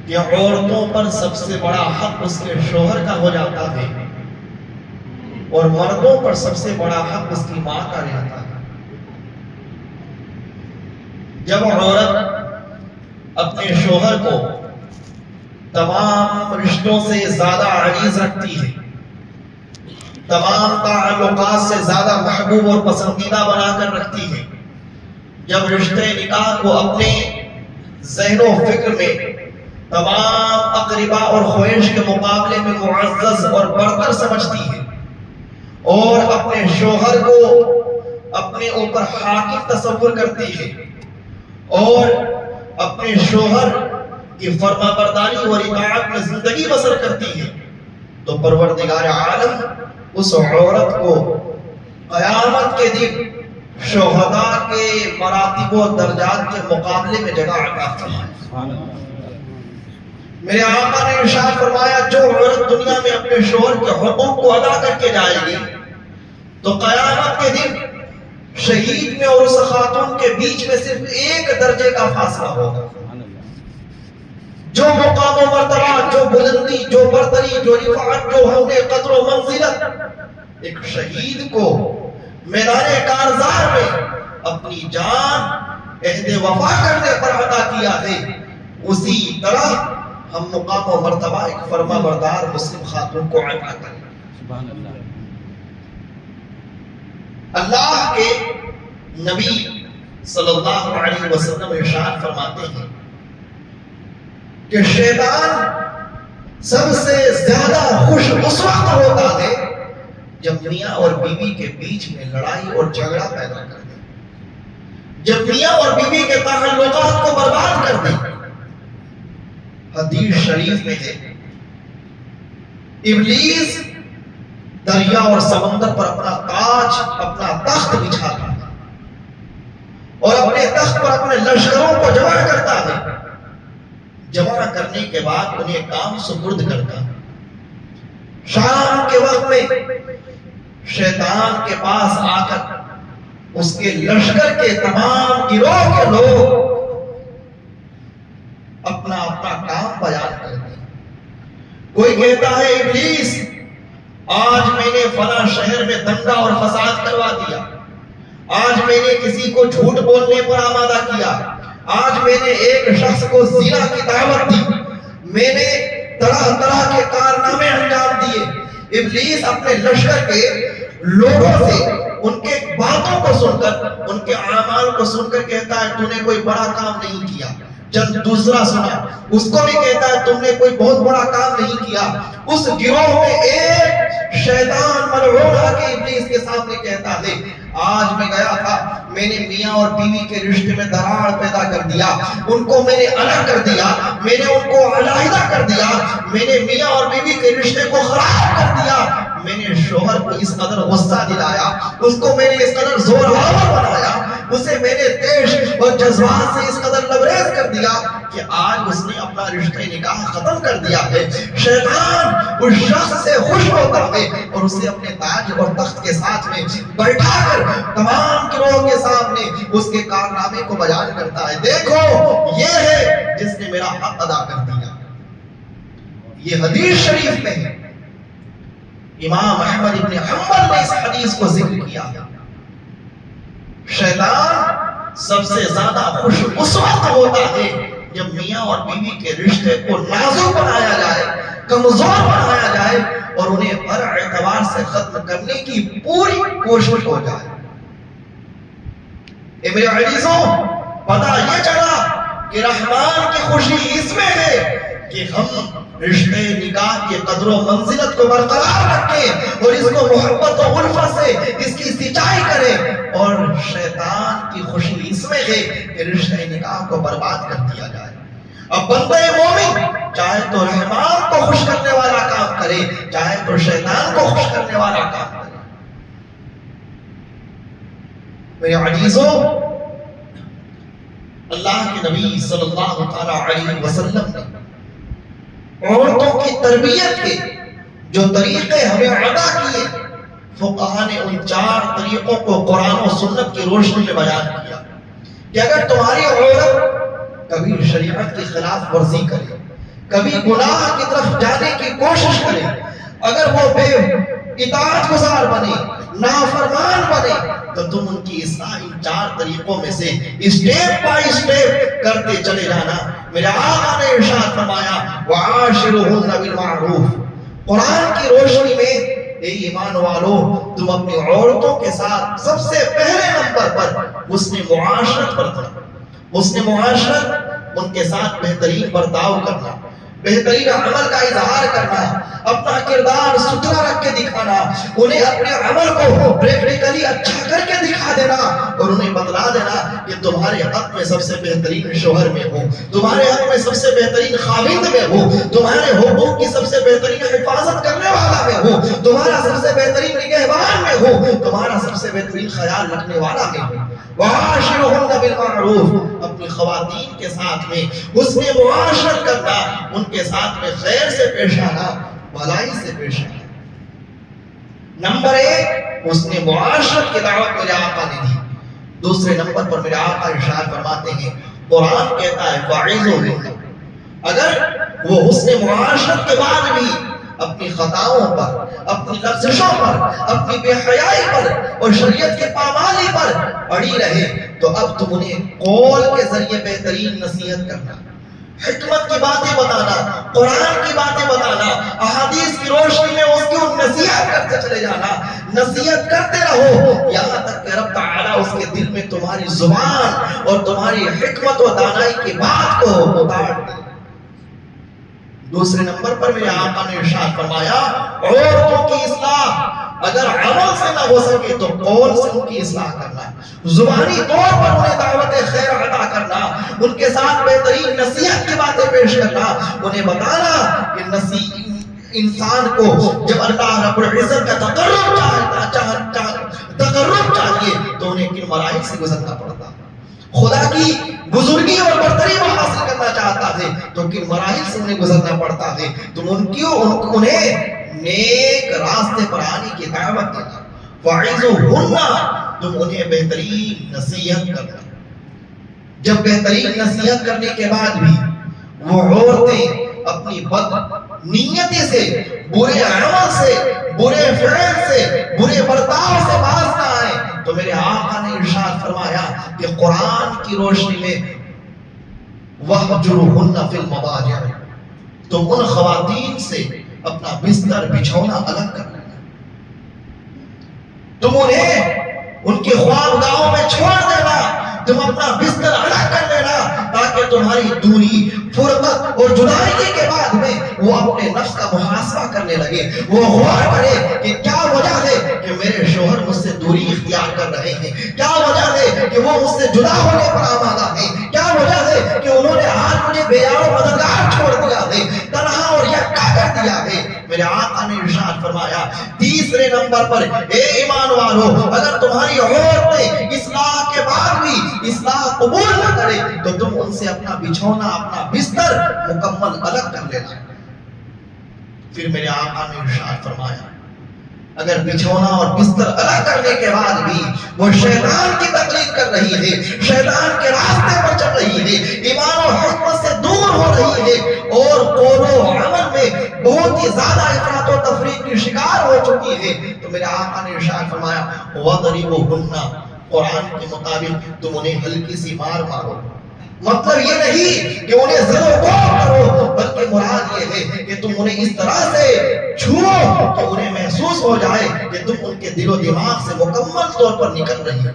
کہ عورتوں پر سب سے بڑا حق اس کے شوہر کا ہو جاتا ہے اور مردوں پر سب سے بڑا حق اس کی ماں کا رہتا ہے۔ جب عورت اپنے شوہر کو تمام رشتوں سے زیادہ عزیز رکھتی ہے، تمام تعلقات سے زیادہ محبوب اور پسندیدہ بنا کر رکھتی ہے، جب رشتے نکاح کو اپنے ذہن و فکر میں تمام اقربا اور خویش کے مقابلے میں معزز اور برتر سمجھتی ہے اور اپنے شوہر کو اپنے اوپر حاکم تصور کرتی ہے اور اپنے شوہر کی فرما برداری اور اطاعت میں زندگی بسر کرتی ہے، تو پروردگار عالم اس عورت کو قیامت کے دن شہداء کے مراتب و درجات کے مقابلے میں جگہ عطا فرمائے۔ میرے آقا نے ارشاد فرمایا جو عورت دنیا میں اپنے شوہر کے حقوق کو ادا کر کے جائے گی تو قیامت کے دن شہید میں اور اس خاتون کے بیچ میں صرف ایک درجے کا فاصلہ ہوگا۔ جو مقام و مرتبہ، جو بلندی، جو برتری، جو رفعت، جو ہونے قدر و منزلت ایک شہید کو میدان کارزار میں اپنی جان عہد وفا کرنے پر عطا کیا ہے، اسی طرح ہم مقام و مرتبہ ایک فرما بردار مسلم خاتون کو عطا کریں۔ سبحان اللہ۔ اللہ کے نبی صلی اللہ علیہ وسلم ارشاد فرماتے ہیں کہ شیطان سب سے زیادہ خوش اس وقت ہوتا ہے جب میاں اور بیوی کے بیچ میں لڑائی اور جھگڑا پیدا کر دے، جب میاں اور بیوی کے تعلقات کو برباد کر دے۔ حدیث شریف میں ہے ابلیس دریا اور سمندر پر اپنا تاج، اپنا تخت بچھاتا ہے اور اپنے تخت پر اپنے لشکروں کو جمع کرتا ہے، جمع کرنے کے بعد انہیں کام سپرد کرتا ہے۔ شام کے وقت میں شیطان کے پاس آ کر اس کے لشکر کے تمام گروہ کے لوگ اپنا اپنا کام بیان کرتے ہیں۔ کوئی کہتا ہے ابلیس آج میں نے فلاں شہر میں دنگا اور فساد کروا دیا، آج میں نے کسی کو جھوٹ بولنے پر آمادہ کیا، آج میں نے ایک شخص کو زنا کی دعوت دی، میں نے طرح طرح کے کارنامے انجام دیے۔ ابلیس اپنے لشکر کے لوگوں سے ان کے باتوں کو سن کر، ان کے اعمال کو سن کر کہتا ہے تو نے کوئی بڑا کام نہیں کیا۔ جب دوسرا سنا اس کو بھی کہتا ہے تم نے کوئی بہت بڑا کام نہیں کیا۔ اس گروہ میں ایک شیطان ملعون آ کے ابلیس کے سامنے کہتا ہے آج میں گیا تھا، میں نے میاں اور بیوی کے رشتے میں دراڑ پیدا کر دیا، ان کو میں نے الگ کر دیا، میں نے ان کو علیحدہ کر دیا، میں نے میاں اور بیوی کے رشتے کو خراب کر دیا، میں نے شوہر کو اس قدر غصہ دلایا، اس کو میں نے اس قدر زور آور بنایا، اسے میں نے تیش اور جذبات سے اس قدر لبریز کر دیا کہ آج اس نے اپنا رشتہ نکاح ختم کر دیا ہے۔ شیطان اس شخص سے خوش ہوتا ہے اور اسے اپنے تاج اور تخت کے ساتھ میں بیٹھا کر تمام گروہ کے سامنے اس کے کارنامے کو بیان کرتا ہے، دیکھو یہ ہے جس نے میرا حق ادا کر دیا۔ یہ حدیث شریف میں ہے، امام احمد ابن حنبل نے اس حدیث کو ذکر کیا۔ شیطان سب سے زیادہ خوش اس وقت ہوتا ہے جب میاں اور بیوی کے رشتے کو نازک بنایا جائے، کمزور بنایا جائے اور انہیں ہر اعتبار سے ختم کرنے کی پوری کوشش ہو جائے۔ اے میرے عزیزوں، پتہ یہ چلا کہ رحمان کی خوشی اس میں ہے کہ ہم رشتے نکاح کی قدر و منزلت کو برقرار رکھیں اور اس کو محبت و الفت سے اس کی سچائی کریں، اور شیطان کی خوشی اس میں ہے کہ رشتے نکاح کو برباد کر دیا جائے۔ اب بندہ مومن چاہے تو رحمان کو خوش کرنے والا کام کرے، چاہے تو شیطان کو خوش کرنے والا کام کرے۔ میرے عزیزوں، اللہ کے نبی صلی اللہ علیہ وسلم نے عورتوں کی تربیت کے جو طریقے ہمیں عطا کیے، فقہا نے ان 4 طریقوں کو قرآن و سنت کی روشنی میں بیان کیا کہ اگر تمہاری عورت کبھی شریعت کی خلاف ورزی کرے، کبھی گناہ کی طرف جانے کی کوشش کرے، اگر وہ بے اطاعت گزار بنے، نافرمان بنے، تو تم ان کی اصلاح ان 4 طریقوں میں سے اسٹیپ بائی اسٹیپ کرتے چلے جانا۔ میرے آقا نے ارشاد فرمایا وَعَاشِرُهُنَّ بِالْمَعْرُوفِ، قرآن کی روشنی میں اے ایمان والو، تم اپنی عورتوں کے ساتھ سب سے پہلے نمبر پر حسن معاشرت برتنا، حسن معاشرت، ان کے ساتھ بہترین برتاؤ کرنا، بہترین عمل کا اظہار کرنا، اپنا کردار ستھرا رکھ کے دکھانا، انہیں اپنے عمل کو پریکٹیکلی اچھا کر کے دکھا دینا، اور انہیں بتلا دینا کہ تمہارے حق میں سب سے بہترین شوہر میں ہو، تمہارے حق میں سب سے بہترین خاوند میں ہو، تمہارے حقوق کی سب سے بہترین حفاظت کرنے والا میں ہو، تمہارا سب سے بہترین نگہبان میں ہو، تمہارا سب سے بہترین خیال رکھنے والا میں ہو۔ وَعَاشِرُهُنَّ بِالْمَعْرُوفِ، اپنی خواتین کے ساتھ میں حسن معاشرت کرنا، ان کے ساتھ میں خیر سے پیش آنا، بھلائی سے پیش آنا۔ نمبر 1 حسن معاشرت کی دعوت میرے آقا نے دی۔ دوسرے نمبر پر میرے آقا ارشاد فرماتے ہیں، قرآن کہتا ہے فَعِظُوهُنَّ، اگر وہ حسن معاشرت کے بعد بھی اپنی خطاؤں پر، اپنی لفظشوں پر، اپنی بے حیائی پر اور شریعت کے پامالی پر اڑی رہے، تو اب تم انہیں قول کے ذریعے بہترین نصیحت کرنا، حکمت کی باتیں بتانا، قرآن کی باتیں بتانا، احادیث کی روشنی میں اس کی نصیحت کرتے چلے جانا، نصیحت کرتے رہو یہاں تک کہ رب تعالیٰ اس کے دل میں تمہاری زبان اور تمہاری حکمت و دانائی کی بات کو اتار دے۔ دوسرے نمبر پر میرے آقا نے ارشاد فرمایا عورتوں کی اصلاح اگر عمل سے نہ ہو سکے تو قول سے ان کی اصلاح کرنا، زبانی طور پر انہیں دعوت خیر عطا کرنا، ان کے ساتھ بہترین نصیحت کی باتیں پیش کرنا، انہیں بتانا کہ انسان کو جب اللہ رب العزت کا تقرب چاہیے تو انہیں کن مراحل سے گزرنا پڑتا، خدا کی بزرگی اور برتری وہ حاصل کرنا چاہتا ہے تو کن مراحل سے انہیں گزرنا پڑتا ہے، تم انہیں نیک راستے پر آنے کی دعوت دینا، وَعِظُوهُنَّ، تم انہیں بہترین نصیحت کرنا۔ جب بہترین نصیحت کرنے کے بعد بھی وہ عورتیں اپنی بد نیتی سے، برے عمل سے، برے فعل سے، برے برتاؤ سے باز نہ آئیں، تو میرے آقا نے ارشاد فرمایا کہ قرآن کی روشنی میں وَاهْجُرْهُنَّ فِي الْمَضَاجِعِ، تم ان خواتین سے اپنا بستر بچھونا الگ کر لینا، تم انہیں ان کی خوابگاہوں میں چھوڑ دینا، تم اپنا بستر الگ کر لینا تاکہ تمہاری دوری، فرقت اور جدائی کے بعد میں وہ اپنے نفس کا محاسبہ کرنے لگے، وہ غور کرے کہ کیا وجہ ہے کہ میرے شوہر مجھ سے دوری اختیار کر رہے ہیں، کیا وجہ ہے کہ وہ مجھ سے جدا ہونے پر آمادہ ہیں، کیا وجہ ہے کہ انہوں نے آج مجھے بے یار و مددگار چھوڑ دیا ہے، تنہا اور یکا کر دیا ہے۔ میرے آقا نے ارشاد فرمایا تیسرے نمبر پر اے ایمان والو، اگر تمہاری عورتیں اصلاح کے بعد بھی اصلاح قبول نہ کرے تو تم ان سے اپنا بچھونا، اپنا بستر مکمل الگ کر لینا۔ پھر میرے آقا نے ارشاد فرمایا اگر بچھونا اور بستر الگ کرنے کے بعد بھی وہ شیطان کی تقلید کر رہی ہے، شیطان کے راستے پر چل رہی ہے، ایمان و حکمت سے دور ہو رہی ہے اور قول و عمل میں بہت ہی زیادہ افراط و تفریط کی شکار ہو چکی ہے، تو میرے آقا نے ارشاد فرمایا وَضْرِبُوهُنَّ، قرآن کے مطابق تم انہیں ہلکی سی مار مارو۔ مطلب یہ نہیں کہ انہیں زر و کوب کرو، بلکہ مراد یہ ہے کہ تم انہیں اس طرح سے چھوڑو کہ انہیں محسوس ہو جائے کہ تم ان کے دل و دماغ سے مکمل طور پر نکل رہی ہو۔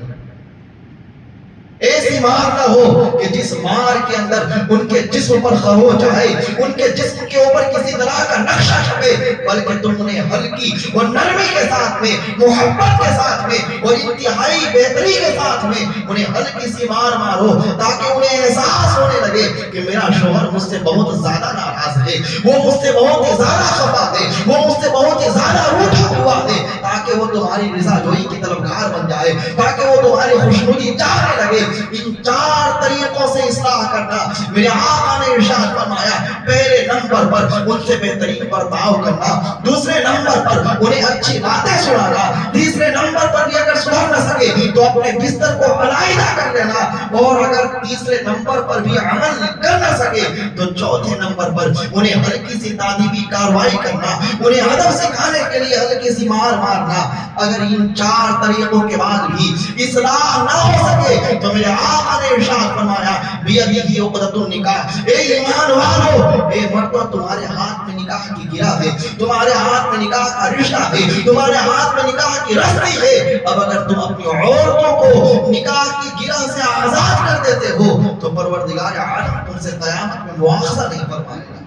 ایسی مار نہ ہو کہ جس مار کے اندر ان کے جسم پر خروش آئے، ان کے جسم کے اوپر کسی طرح کا نقشہ چھپے، بلکہ تم انہیں ہلکی اور نرمی کے ساتھ میں، محبت کے ساتھ میں اور انتہائی بہتری کے ساتھ میں انہیں ہلکی سی مار مارو تاکہ انہیں احساس ہونے لگے کہ میرا شوہر مجھ سے بہت زیادہ ناراض ہے، وہ مجھ سے بہت ہی زیادہ خفا ہے، وہ مجھ سے بہت ہی زیادہ روٹھا ہوا ہے، تاکہ وہ تمہاری رضا جوئی کی طلبگار بن جائے، تاکہ وہ تمہاری خوشنودی چاہنے لگے۔ ان 4 طریقوں سے اصلاح کرنا، میرے آقا نے ارشاد فرمایا پہلے نمبر پر ان سے بہترین برتاؤ کرنا، دوسرے نمبر پر انہیں اچھی باتیں سنانا، تیسرے نمبر پر بھی اگر سدھر نہ سکے تو اپنے بستر کو علیحدہ کر لینا، اور اگر تیسرے نمبر پر بھی عمل کر نہ سکے تو چوتھے نمبر پر انہیں ہلکی سی تعلیمی کاروائی کرنا، انہیں ادب سکھانے کے لیے ہلکی سی مار مارنا۔ اگر ان 4 طریقوں کے بعد بھی اصلاح نہ ہو سکے تو میرے آقا نے ارشاد فرمایا بیدہ عقدۃ النکاح، اے ایمان والو، اے مردوں تمہارے ہاتھ میں نکاح کی گرہ ہے، تمہارے ہاتھ میں نکاح کا رشتہ ہے، تمہارے ہاتھ میں نکاح کی رسمی ہے۔ اب اگر تم اپنی عورتوں کو نکاح کی گرہ سے آزاد کر دیتے ہو تو پروردگار عالم تم سے قیامت میں مواخذہ نہیں فرمائے گا،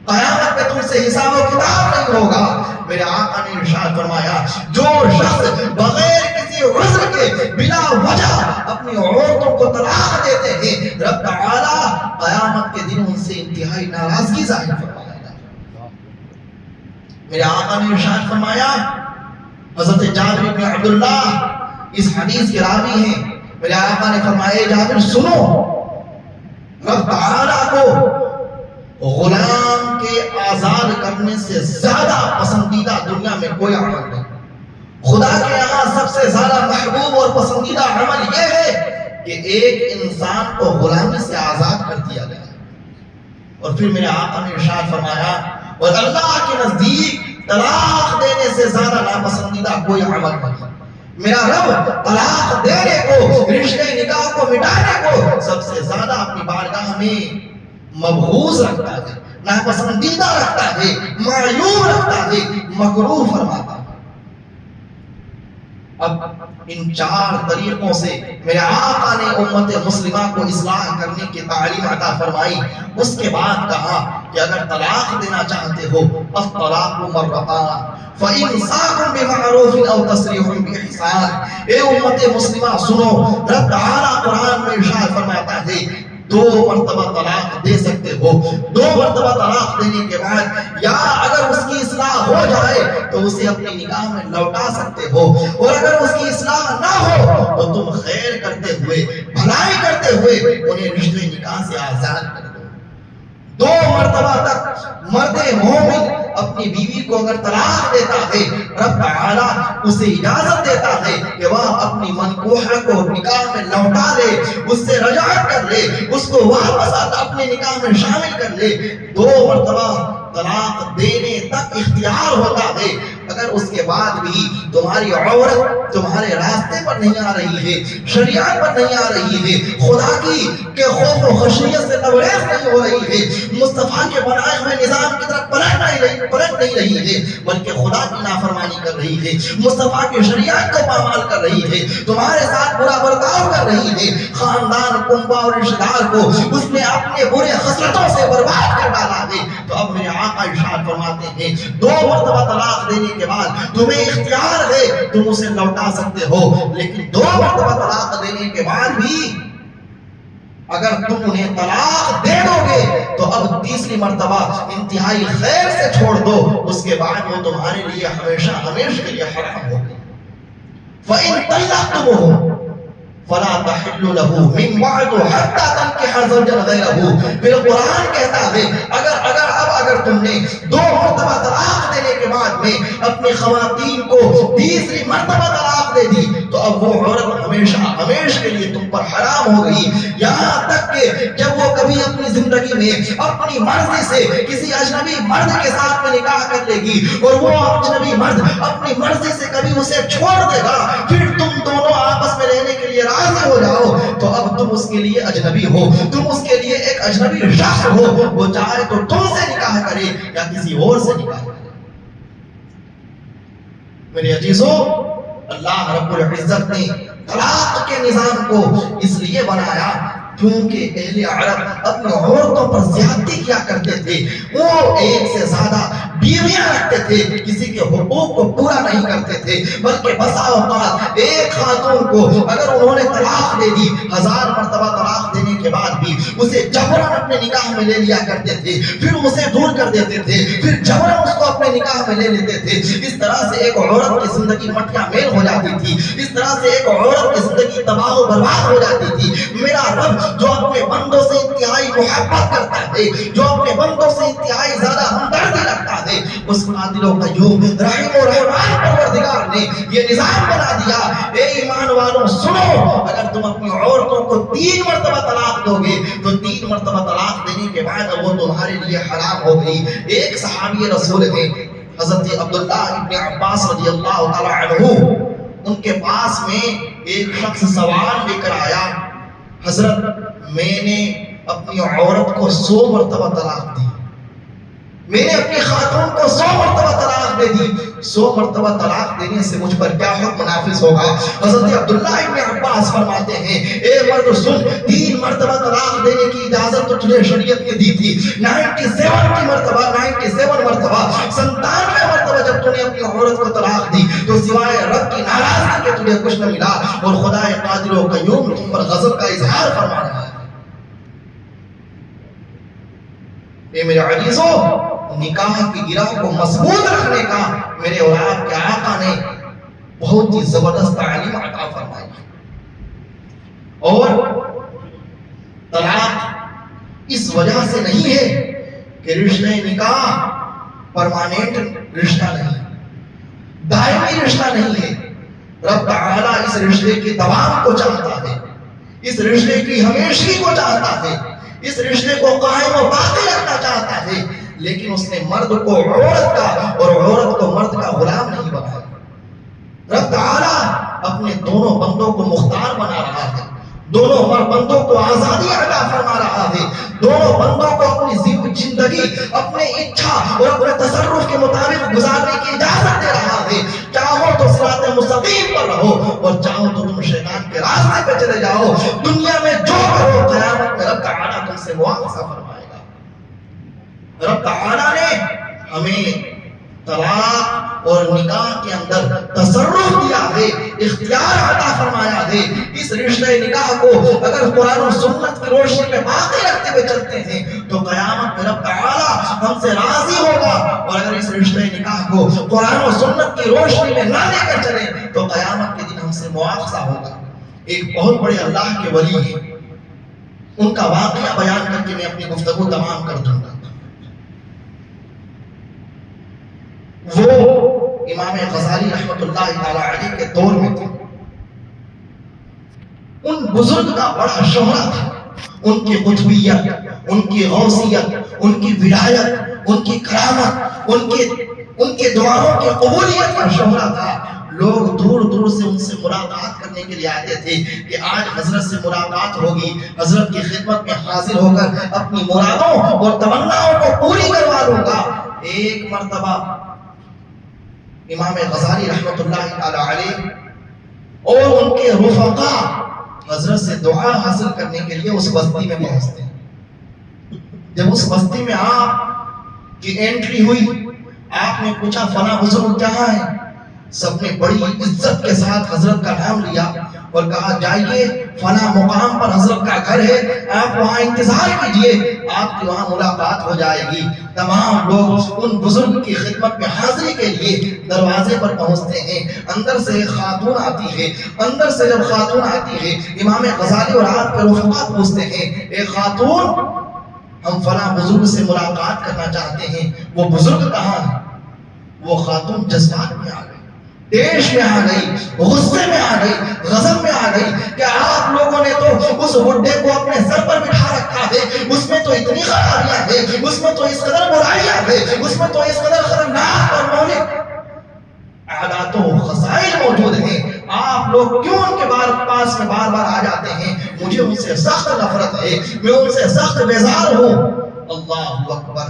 قیامت میں تم سے حساب و کتاب نہیں ہوگا۔ میرے آقا نے ارشاد فرمایا جو شخص بغیر کسی عذر کے بلا وجہ اپنی عورتوں کو طلاق دیتے ہیں، رب تعالی قیامت کے دن ان سے انتہائی ناراضگی ظاہر فرمائے گا۔ میرے آقا نے ارشاد فرمایا، حضرت جابر بن عبداللہ اس حدیث کے راوی ہیں، میرے آقا نے فرمایا جابر سنو، رب تعالی کو غلام کے آزاد کرنے سے زیادہ پسندیدہ دنیا میں کوئی عمل نہیں۔ خدا کے یہاں سب سے زیادہ محبوب اور پسندیدہ عمل یہ ہے کہ ایک انسان کو غلامی سے آزاد کر دیا گیا۔ اور پھر میرے آقا نے ارشاد فرمایا اور اللہ کے نزدیک طلاق دینے سے زیادہ ناپسندیدہ کوئی عمل نہیں۔ میرا رب طلاق دینے کو، رشتے نکاح کو مٹانے کو سب سے زیادہ اپنی بارگاہ میں مبغوض رکھتا ہے، ناپسندیدہ رکھتا ہے، معیوب رکھتا ہے، مکروہ فرماتا ہے۔ اب ان 4 طریقوں سے میرے آقا نے امت مسلمہ کو اصلاح کرنے کی تعلیم عطا فرمائی۔ اس کے بعد کہا کہ اگر طلاق دینا چاہتے ہو الطلاق مرتان فإمساک بمعروف او تسریح بإحسان۔ اے امت مسلمہ سنو، رب تعالیٰ قرآن میں ارشاد فرماتا ہے 2 مرتبہ طلاق دے سکتے ہو، 2 مرتبہ طلاق دینے کے بعد یا اگر اس کی اصلاح ہو جائے تو اسے اپنی نگاہ میں لوٹا سکتے ہو، اور اگر اس کی اصلاح نہ ہو تو تم خیر کرتے ہوئے، بھلائی کرتے ہوئے انہیں رشتے نکاح سے آزاد کر دو۔ 2 مرتبہ تک مرد مومن اپنی بیوی کو اگر طلاق دیتا ہے، رب تعالیٰ اسے اجازت دیتا ہے کہ وہ اپنی منکوحہ کو نکاح میں لوٹا لے، اس سے رجعت کر لے، اس کو واپس اپنے نکاح میں شامل کر لے۔ 2 مرتبہ طلاق دینے تک اختیار ہوتا ہے۔ اگر اس کے بعد بھی تمہاری عورت تمہارے راستے پر نہیں آ رہی ہے، شریعت پر نہیں آ رہی ہے، خدا کی کہ خوف و خشیت سے لبریز نہیں ہو رہی ہے، مصطفیٰ کے بنائے ہوئے نظام کی طرف پلٹ نہیں رہی ہے، بلکہ خدا کی نافرمانی کر رہی ہے، مصطفیٰ کی شریعت کو پامال کر رہی ہے، تمہارے ساتھ برا برتاؤ کر رہی ہے، خاندان کنبہ اور رشتہ دار کو اس نے اپنے برے خصلتوں سے برباد کر ڈالا ہے، تو اب میرے آقا ارشاد فرماتے ہیں 2 مرتبہ طلاق دینے کے بعد تمہیں اختیار ہے، تم اسے لوٹا سکتے ہو، لیکن 2 مرتبہ طلاق دینے کے بعد بھی اگر تم انہیں طلاق دے دو گے تو اب تیسری مرتبہ انتہائی خیر سے چھوڑ دو، اس کے بعد وہ تمہارے لیے ہمیشہ ہمیشہ کے لیے حرام ہوگی۔ فَإِن طَلَّقْتُمُوهُ فَلَا تَحِلُّ لَهُ مِن بَعْدُ حَتَّى تَنكِحَ زَوْجًا غَيْرَهُ۔ پھر قرآن کہتا ہے اگر تم نے 2 مرتبہ طلاق دینے کے بعد میں اپنی خواتین کو تیسری مرتبہ طلاق دے دی تو اب وہ عورت ہمیشہ ہمیشہ کے لیے تم پر حرام ہو گئی، یہاں تک کہ جب وہ کبھی اپنی زندگی میں اپنی مرضی سے کسی اجنبی مرد کے ساتھ میں نکاح کر لے گی اور وہ اجنبی مرد اپنی مرضی سے کبھی اسے چھوڑ دے گا، پھر تم دونوں آپس میں رہنے کے لیے راضی ہو جاؤ تو اب تم اس کے لیے اجنبی ہو، تم اس کے لیے ایک اجنبی شخص ہو، وہ چاہے تو تم سے نکاح کرے یا کسی اور سے نکاح کرے۔ میرے عزیزوں، اللہ رب العزت نے طلاق کے نظام کو اس لیے بنایا کیونکہ اہل عرب اپنی عورتوں پر زیادتی کیا کرتے تھے، وہ ایک سے زیادہ بیویاں رکھتے تھے، کسی کے حقوق کو پورا نہیں کرتے تھے، بلکہ بسا اوقات ایک خاتون کو اگر انہوں نے طلاق دے دی 1000 مرتبہ طلاق دینے کے بعد بھی اسے جبراً اپنے نکاح میں لے لیا کرتے تھے، پھر اسے دور کر دیتے تھے، پھر جبراً اس کو اپنے نکاح میں لے لیتے تھے۔ اس طرح سے ایک عورت کی زندگی مٹیا میل ہو جاتی تھی، اس طرح سے ایک عورت کی زندگی تباہ و برباد ہو جاتی تھی۔ میرا رب جو اپنے بندوں سے انتہائی محبت کرتا ہے، جو اپنے بندوں سے انتہائی زیادہ ہمدردی رکھتا ہے، اس عادل و قیوم رحیم و رحمان پروردگار پروردگار نے یہ نظام بنا دیا، اے ایمان والوں سنو، اگر تم اپنی عورتوں کو 3 مرتبہ طلاق دو گے تو 3 مرتبہ طلاق دینے کے بعد وہ تمہارے لیے حرام ہو گئی۔ ایک صحابی رسول ہے حضرت عبداللہ ابن عباس رضی اللہ تعالی عنہ، ان کے پاس میں ایک شخص سوال لے کر آیا، حضرت میں نے اپنی عورت کو 100 مرتبہ طلاق دی، میں نے اپنی خاتون کو 100 مرتبہ طلاق دے دی، 100 مرتبہ طلاق دینے سے مجھ پر کیا حکم نافذ ہوگا؟ حضرت عبداللہ ابن عباس فرماتے ہیں، اے مرد سن، 3 مرتبہ طلاق دینے کی اجازت تو تجھے شریعت نے دی تھی، 97 مرتبہ 97 مرتبہ جب تو نے اپنی عورت کو طلاق دی تو سوائے رب کی ناراضگی کے تجھے کچھ نہ ملا، اور خدا قادر و قیوم تم پر غضب کا اظہار فرما رہا ہے۔ اے میرے عزیزو، نکاح کی گرہ کو مضبوط رکھنے کا میرے اور آپ کے آقا نے بہت ہی زبردست تعلیم عطا فرمائی، اور طلاق اس وجہ سے نہیں ہے کہ رشتہ نکاح پرماننٹ رشتہ نہیں، دائمی رشتہ نہیں ہے۔ رب تعالیٰ اس رشتے کی دوام کو چاہتا ہے، اس رشتے کی ہمیشگی کو چاہتا ہے، اس رشتے کو قائم و باقی رکھنا چاہتا ہے، لیکن اس نے مرد کو عورت کا اور عورت کو مرد کا غلام نہیں بنایا۔ رب تعالیٰ اپنے دونوں بندوں کو مختار بنا رہا ہے، دونوں بندوں کو آزادی عطا فرما رہا ہے، دونوں بندوں کو اپنی زندگی اپنے اچھا اور اپنے تصرف کے مطابق گزارنے کی اجازت دے رہا ہے۔ چاہو تو صراط مستقیم پر رہو اور چاہو تو تم شیطان کے راستے پہ چلے جاؤ، دنیا میں جو کرو قیامت میں رب تعالیٰ تم سے مواخذہ فرمائے گا۔ رب تعالیٰ نے ہمیں طلاق اور نکاح کے اندر تصرف دیا ہے، اختیار عطا فرمایا ہے۔ اس رشتہ نکاح کو اگر قرآن و سنت کی روشنی میں باقی رکھتے ہوئے چلتے ہیں تو قیامت میں رب تعالیٰ ہم سے راضی ہوگا، اور اگر اس رشتہ نکاح کو قرآن و سنت کی روشنی میں نہ لے کر چلیں تو قیامت کے دن ہم سے مواخذہ ہوگا۔ ایک بہت بڑے اللہ کے ولی ہیں، ان کا واقعہ بیان کر کے میں اپنی گفتگو تمام کر دوں گا۔ وہ امام غزالی رحمت اللہ تعالی علیہ کے دور میں تھے، ان بزرگ کا بڑا شہرہ تھا، ان کی قطبیت، ان کی غوثیت، ان کی ولایت، ان کی کرامت، ان کے دعاؤں کی قبولیت کا شہرہ تھا۔ لوگ دور دور سے ان سے ملاقات کرنے کے لیے آتے تھے کہ آج حضرت سے ملاقات ہوگی، حضرت کی خدمت میں حاضر ہو کر اپنی مرادوں اور تمناؤں کو پوری کروا لوں گا۔ ایک مرتبہ امام غزالی رحمت اللہ تعالی علیہ اور ان کے رفقا حضرت سے دعا حاصل کرنے کے لیے اس بستی میں پہنچتے ہیں۔ جب اس بستی میں آپ کی انٹری ہوئی، آپ نے پوچھا فلاں بزرگ کہاں ہے؟ سب نے بڑی عزت کے ساتھ حضرت کا نام لیا اور کہا جائیے فلاں مقام پر حضرت کا گھر ہے، آپ وہاں انتظار کیجئے، آپ کی وہاں ملاقات ہو جائے گی۔ تمام لوگ ان بزرگ کی خدمت میں حاضری کے لیے دروازے پر پہنچتے ہیں۔ اندر سے ایک خاتون آتی ہے، اندر سے جب خاتون آتی ہے امام غزالی اور آپ کے رفقا پوچھتے ہیں، اے خاتون ہم فلاں بزرگ سے ملاقات کرنا چاہتے ہیں، وہ بزرگ کہاں ہے؟ وہ خاتون جذبات میں آ گئی، دیش میں آ گئی، غصے میں آ گئی، غضب میں آ گئی کہ آپ لوگوں نے تو اس بڈھے کو اپنے سر پر بٹھا رکھا ہے، اس میں تو اتنی خرابیاں ہیں، اس میں تو اس قدر برائیاں ہیں، اس میں تو اس قدر خطرناک اور مہلک عادات و خصائل موجود ہیں، آپ لوگ کیوں ان کے پاس میں بار بار آ جاتے ہیں؟ مجھے ان سے سخت نفرت ہے، میں ان سے سخت بیزار ہوں۔ اللہ اکبر!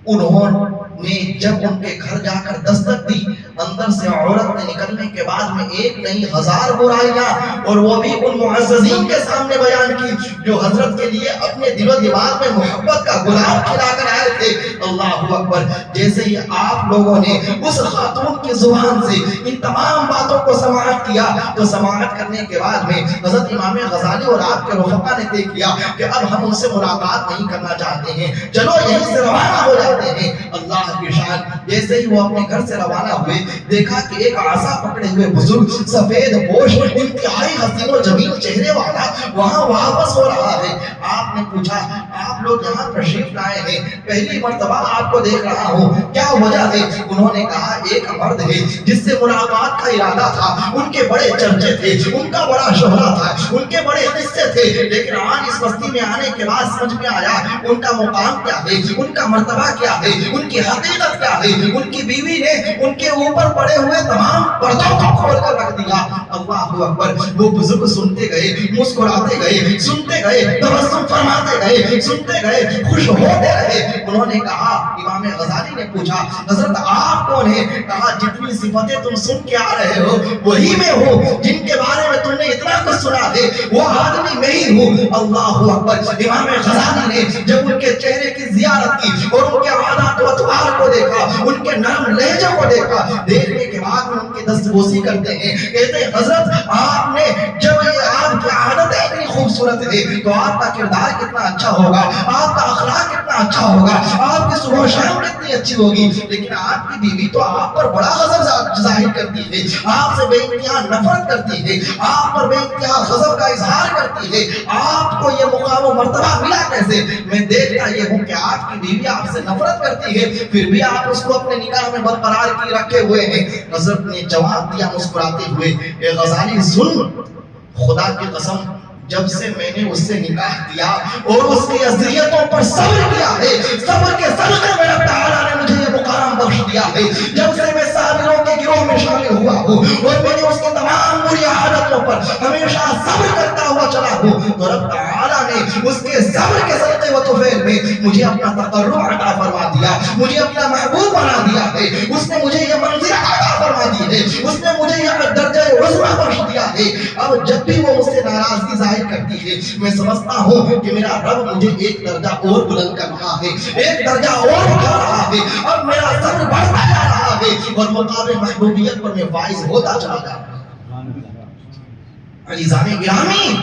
انہوں نے جب ان کے گھر جا کر دستک دی، اندر سے عورت نے نکلنے کے بعد میں ایک نہیں 1000 برائیاں، اور وہ بھی ان معززین کے سامنے بیان کی جو حضرت کے لیے اپنے دل و دماغ میں محبت کا گلاب کھلا کر آئے تھے۔ اللہ اکبر! جیسے ہی آپ لوگوں نے اس خاتون کی زبان سے ان تمام باتوں کو سماعت کیا تو سماعت کرنے کے بعد میں حضرت امام غزالی اور آپ کے رفقا نے طے کیا کہ اب ہم ان سے ملاقات نہیں کرنا چاہتے ہیں، چلو یہیں سے روانہ ہو جاتے ہیں۔ اللہ اللہ کی شان. جیسے ہی وہ اپنے گھر سے روانہ ہوئے دیکھا کہ ایک عصا پکڑے ہوئے بزرگ سفید پوش انتہائی حسین و جمیل چہرے والا وہاں واپس ہو رہا ہے. آپ نے پوچھا آپ لوگ یہاں تشریف لائے ہیں, پہلی مرتبہ آپ کو دیکھ رہا ہوں, کیا وجہ ہے؟ انہوں نے کہا ایک مرد ہے جس سے ملاقات کا ارادہ تھا, ان کے بڑے چرچے تھے, ان کا بڑا شہرہ تھا, ان کے بڑے قصے تھے, لیکن آج اس بستی میں آنے کے بعد سمجھ میں آیا ان کا مقام کیا ہے, ان کا مرتبہ کیا ہے, ان کی حقیقت کیا ہے. ان کی بیوی نے ان کے اوپر پڑے ہوئے تمام پردوں کو کھول کر رکھ دیا. اللہ اکبر. وہ بزرگ سنتے گئے, مسکراتے گئے, سنتے گئے, تبسم فرماتے گئے, سنتے گئے, خوش ہوتے رہے. انہوں نے کہا, امام غزالی نے پوچھا حضرت آپ کون ہیں؟ کہا جتنی صفتیں تم سن کے آ رہے ہو وہی میں ہوں, جن کے بارے میں تم نے اتنا کچھ سنا ہے وہ آدمی میں ہی ہوں. اللہ اکبر. امام غزالی نے جب ان کے چہرے کی زیارت کی اور ان کے عادات و اطوار کو دیکھا, ان کے نرم لہجے کو دیکھا, دیکھنے کے بعد ان کی دستبوسی کرتے ہیں, کہتے ہیں حضرت آپ نے جب آپ کی عادتیں اتنی خوبصورت ہے تو آپ کا کردار کتنا اچھا ہوگا, آپ کا اخلاق کتنا اچھا ہوگا, آپ کی صبح و شام کتنی اچھی ہوگی, لیکن آپ کی بیوی تو آپ پر بڑا غضب ظاہر کرتی ہے, آپ سے بے انتہا نفرت کرتی ہے, آپ پر بے انتہا غضب کا اظہار کرتی ہے. آپ کو یہ مقام و مرتبہ ملا کیسے؟ میں دیکھتا یہ ہوں کہ آپ کی بیوی آپ سے نفرت کرتی ہے پھر بھی آپ اس کو اپنے نکاح میں برقرار کی رکھے ہوئے ہیں. حضرت نے جواب دیا مسکراتے ہوئے, اے غزالی سن, خدا کی قسم جب سے میں نے اس سے نکاح کیا اور اس کی اذیتوں پر صبر کیا ہے, صبر کے صدقے میں رب تعالیٰ نے مجھے یہ مقام بخش دیا ہے. جب سے میں صابروں کے گروہ میں شامل ہوا ہوں اور میں نے اس کی تمام بری عادتوں پر ہمیشہ صبر کرتا ہوا چلا ہوں, تو رب تعالیٰ نے اس کے صبر کے صدقے و طفیل میں مجھے اپنا تقرب عطا فرما دیا, مجھے اپنا محبوب بنا دیا ہے. اس نے مجھے یہ منزل عطا فرما دی ہے, اس نے مجھے یہ درجہ عظمہ بخش دیا ہے. اب جب بھی وہ مجھ سے ناراضگی ظاہر کرتی ہے میں سمجھتا ہوں کہ میرا رب مجھے ایک درجہ اور بلند کر رہا ہے, ایک درجہ اور اٹھا رہا ہے. اب میرا صبر بڑھتا جا رہا ہے اور مقام محبوبیت پر میں فائز ہوتا چلا جا رہا ہوں. عزیزان گرامی,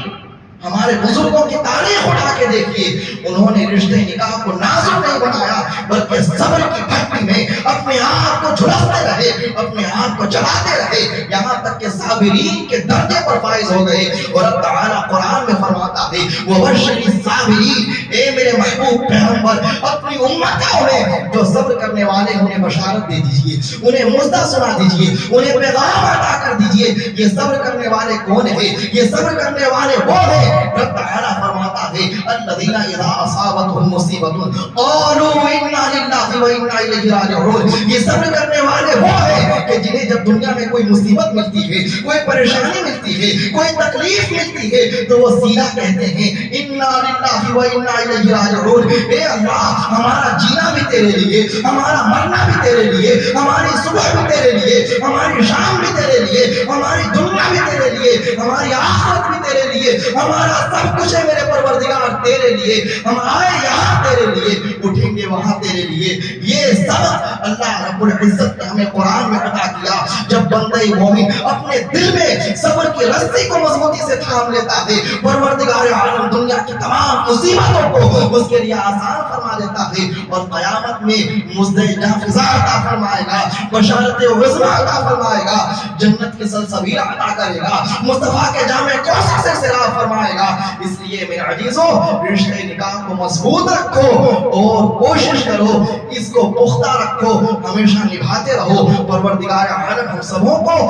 ہمارے بزرگوں کی تاریخ اٹھا کے دیکھیے, انہوں نے رشتے نکاح کو نازک نہیں بنایا بلکہ صبر کی بھٹی میں اپنے آپ کو جھلستے رہے, اپنے آپ کو چلاتے رہے, یہاں تک کہ صابرین کے درجے پر فائز ہو گئے. اور اب تعالیٰ قرآن میں فرماتا ہے وَبَشِّرِ الصَّابِرِينَ, اے میرے محبوب پیغمبر اپنی امتوں میں جو صبر کرنے والے انہیں بشارت دے دیجئے, انہیں مژدہ سنا دیجئے, انہیں پیغام عطا کر دیجئے. یہ صبر کرنے والے کون ہیں؟ یہ صبر کرنے والے وہ ہیں رب تعالیٰ فرماتا ہے الذین اذا اصابتهم مصیبۃ قالوا انا للہ و انا الیہ راجعون. یہ صبر کرنے والے وہ ہیں کہ جنہیں جب دنیا میں کوئی مصیبت ملتی ہے, کوئی پریشانی ملتی ہے, کوئی تکلیف ملتی ہے تو وہ سیدھا کہتے ہیں انا للہ و انا الیہ راجعون. اے اللہ ہمارا جینا بھی تیرے لیے, ہمارا مرنا بھی تیرے لیے, ہماری صبح بھی تیرے لیے, ہماری شام بھی تیرے لیے, ہماری دنیا بھی تیرے لیے, ہماری آخرت بھی تیرے لیے, ہمارا سب کچھ ہے میرے پروردگار تیرے لیے. ہم آئے یہاں تیرے لیے, اٹھیں گے وہاں تیرے لیے. یہ سبق اللہ رب العزت نے ہمیں قرآن میں عطا کیا. جب بندہ مومن اپنے دل میں صبر کی رسی کو مضبوطی سے تھام لیتا ہے, پروردگار عالم دنیا کی تمام مصیبتوں کو اس کے لیے آسان فرما دیتا ہے اور قیامت میں مزدہ نافذہ عطا فرمائے گا, بشارت عظمہ عطا فرمائے گا, جنت کے سلسبیل عطا کرے گا, مصطفیٰ کے جامع کوثر سے سیراب فرمائے گا. اس لیے میرے عزیزوں رشتے نکاح کو مضبوط رکھو اور کوشش کرو اس کو پختہ رکھو, ہمیشہ نبھاتے رہو. پروردگار عالم ہم سبوں کو